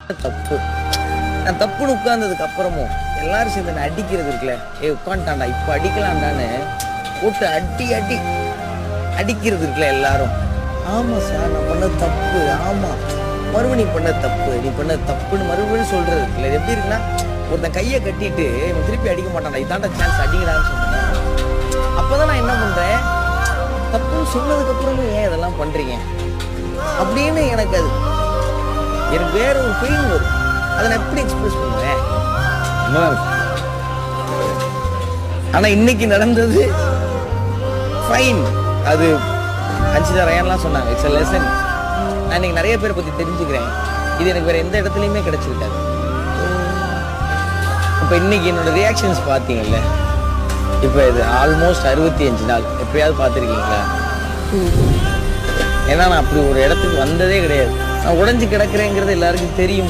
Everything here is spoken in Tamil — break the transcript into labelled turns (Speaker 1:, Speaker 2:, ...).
Speaker 1: தப்பு. நான் தப்புன்னு உட்கார்ந்ததுக்கு அப்புறமும் எல்லாரும் சேர்ந்து என்ன அடிக்கிறது இருக்குல்ல, உட்காந்துட்டான்டா இப்போ அடிக்கலாம்டான்னு போட்டு அடி அடி அடிக்கிறது இருக்குல்ல எல்லாரும். ஆமா சார் நான் பண்ணது தப்பு, ஆமா மறுபடியும் நீ பண்ண தப்பு, நீ பண்ண தப்புன்னு மறுபடியும் சொல்றது இருக்குல்ல. இது எப்படி இருக்குன்னா, ஒருத்தன் கையை கட்டிட்டு இவன் திருப்பி அடிக்க மாட்டான்டா, இதான்டா சான்ஸ் அடிக்கடான்னு சொன்னேன். அப்பதான் நான் என்ன பண்றேன், தப்புன்னு சொன்னதுக்கு அப்புறமும் ஏன் இதெல்லாம் பண்றீங்க அப்படின்னு எனக்கு வேற ஒரு ஃபீலிங் வரும். அதை நான் எப்படி எக்ஸ்பிரஸ் பண்ணுவேன்? ஆனா இன்னைக்கு நடந்தது ஃபைன். அது அஞ்சிதா ரயான்லாம் சொன்னாங்க, இட்ஸ் a lesson. நான் இன்னைக்கு நிறைய பேரை பத்தி தெரிஞ்சுக்கிறேன். இது எனக்கு வேற எந்த இடத்துலையுமே கிடைச்சிருக்காது. இப்போ இன்னைக்கு என்னோட ரியாக்ஷன்ஸ் பார்த்தீங்கல்ல, இப்போ இது ஆல்மோஸ்ட் 65 நாள் எப்பயாவது பார்த்துருக்கீங்களா? ஏன்னா நான் அப்படி ஒரு இடத்துக்கு வந்ததே கிடையாது. நான் உடைஞ்சு கிடக்குறேங்கிறது எல்லாருக்கும் தெரியும்.